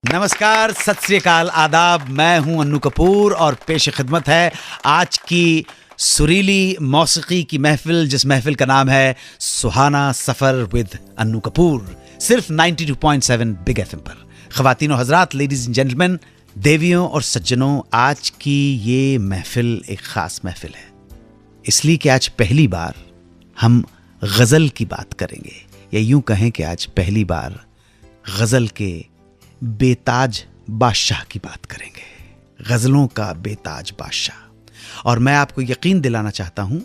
नमस्कार, सत श्री अकाल, आदाब। मैं हूं अन्नू कपूर और पेश खिदमत है आज की सुरीली मौसीकी की महफिल, जिस महफिल का नाम है सुहाना सफर विद अन्नू कपूर, सिर्फ 92.7 बिग एफएम पर। ख़वातीनो हजरात, लेडीज एंड जेंटलमैन, देवियों और सज्जनों, आज की ये महफिल एक ख़ास महफिल है, इसलिए कि आज पहली बार हम गज़ल की बात करेंगे, या यूं कहें कि आज पहली बार गज़ल के बेताज बादशाह की बात करेंगे, गज़लों का बेताज बादशाह। और मैं आपको यकीन दिलाना चाहता हूं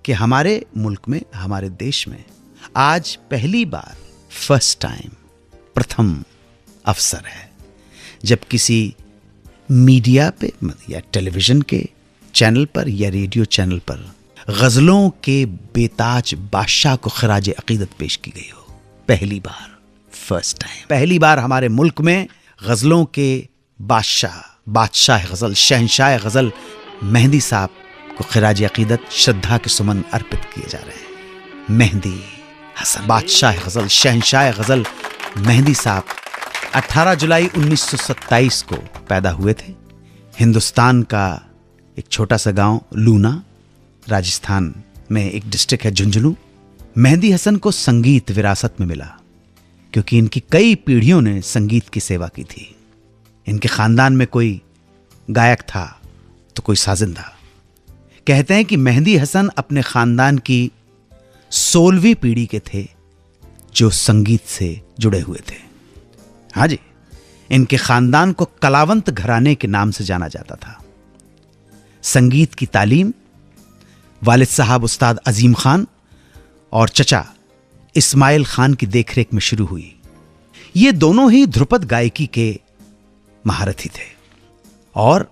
कि हमारे मुल्क में, हमारे देश में आज पहली बार, फर्स्ट टाइम, प्रथम अवसर है जब किसी मीडिया पे या टेलीविज़न के चैनल पर या रेडियो चैनल पर गज़लों के बेताज बादशाह को खराज अकीदत पेश की गई हो। पहली बार, फर्स्ट टाइम, पहली बार हमारे मुल्क में गज़लों के बादशाह गज़ल, शहंशाह गज़ल मेहंदी साहब को खराज अकीदत, श्रद्धा के सुमन अर्पित किए जा रहे हैं। मेहंदी हसन, बादशाह गज़ल, शहंशाह गज़ल मेहंदी साहब 18 जुलाई 1927 को पैदा हुए थे। हिंदुस्तान का एक छोटा सा गांव लूना, राजस्थान में एक डिस्ट्रिक्ट है झुंझुनू। मेहंदी हसन को संगीत विरासत में मिला क्योंकि इनकी कई पीढ़ियों ने संगीत की सेवा की थी। इनके खानदान में कोई गायक था तो कोई साजिंदा। कहते हैं कि मेहंदी हसन अपने खानदान की 16वीं पीढ़ी के थे जो संगीत से जुड़े हुए थे। हाँ जी, इनके खानदान को कलावंत घराने के नाम से जाना जाता था। संगीत की तालीम वालिद साहब उस्ताद अजीम खान और चचा इस्माइल खान की देखरेख में शुरू हुई। ये दोनों ही ध्रुपद गायकी के महारथी थे और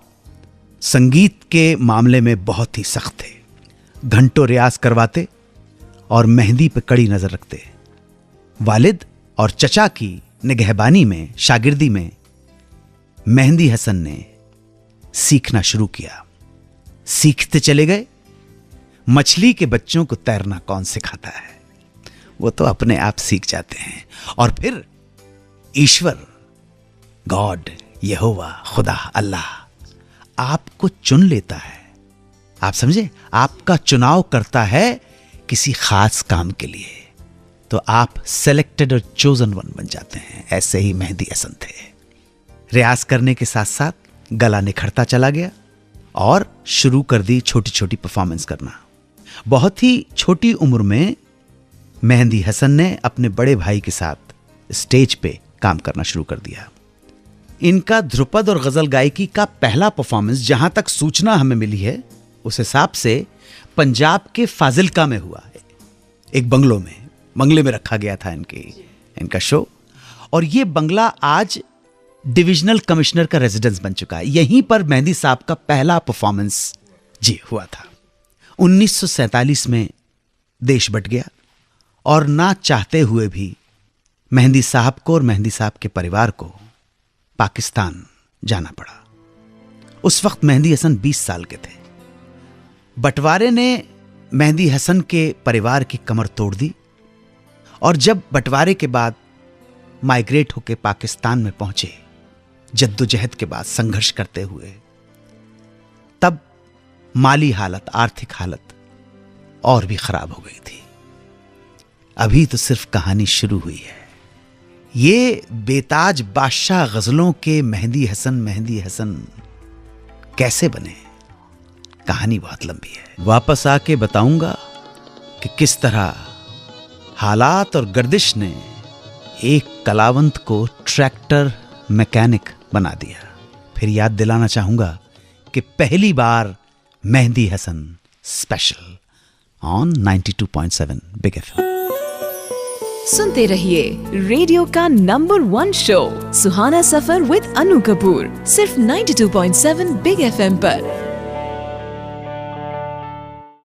संगीत के मामले में बहुत ही सख्त थे। घंटों रियाज करवाते और मेहंदी पे कड़ी नजर रखते। वालिद और चचा की निगहबानी में, शागिर्दी में मेहंदी हसन ने सीखना शुरू किया। सीखते चले गए। मछली के बच्चों को तैरना कौन सिखाता है, वो तो अपने आप सीख जाते हैं। और फिर ईश्वर, गॉड, यहोवा, खुदा, अल्लाह आपको चुन लेता है। आप समझे, आपका चुनाव करता है किसी खास काम के लिए, तो आप सेलेक्टेड और चोजन वन बन जाते हैं। ऐसे ही मेहंदी हसन थे। रियाज करने के साथ साथ गला निखरता चला गया और शुरू कर दी छोटी छोटी परफॉर्मेंस करना। बहुत ही छोटी उम्र में मेहंदी हसन ने अपने बड़े भाई के साथ स्टेज पे काम करना शुरू कर दिया। इनका ध्रुपद और गज़ल गायकी का पहला परफॉर्मेंस, जहां तक सूचना हमें मिली है, उस हिसाब से पंजाब के फाजिलका में हुआ। एक बंगले में रखा गया था इनका शो। और ये बंगला आज डिविजनल कमिश्नर का रेजिडेंस बन चुका है। यहीं पर मेहंदी साहब का पहला परफॉर्मेंस हुआ था। 1947 में देश बट गया और ना चाहते हुए भी मेहंदी साहब को और मेहंदी साहब के परिवार को पाकिस्तान जाना पड़ा। उस वक्त मेहंदी हसन 20 साल के थे। बंटवारे ने मेहंदी हसन के परिवार की कमर तोड़ दी और जब बंटवारे के बाद माइग्रेट होकर पाकिस्तान में पहुंचे, जद्दोजहद के बाद संघर्ष करते हुए, तब माली हालत, आर्थिक हालत और भी खराब हो गई थी। अभी तो सिर्फ कहानी शुरू हुई है। ये बेताज बादशाह गजलों के मेहंदी हसन कैसे बने, कहानी बहुत लंबी है। वापस आके बताऊंगा कि किस तरह हालात और गर्दिश ने एक कलावंत को ट्रैक्टर मैकेनिक बना दिया। फिर याद दिलाना चाहूंगा कि पहली बार Mehdi Hassan special on 92.7 big FM. सुनते रहिए रेडियो का number 1 show Suhana Safar with Annu Kapoor, सिर्फ 92.7 बिग एफएम पर।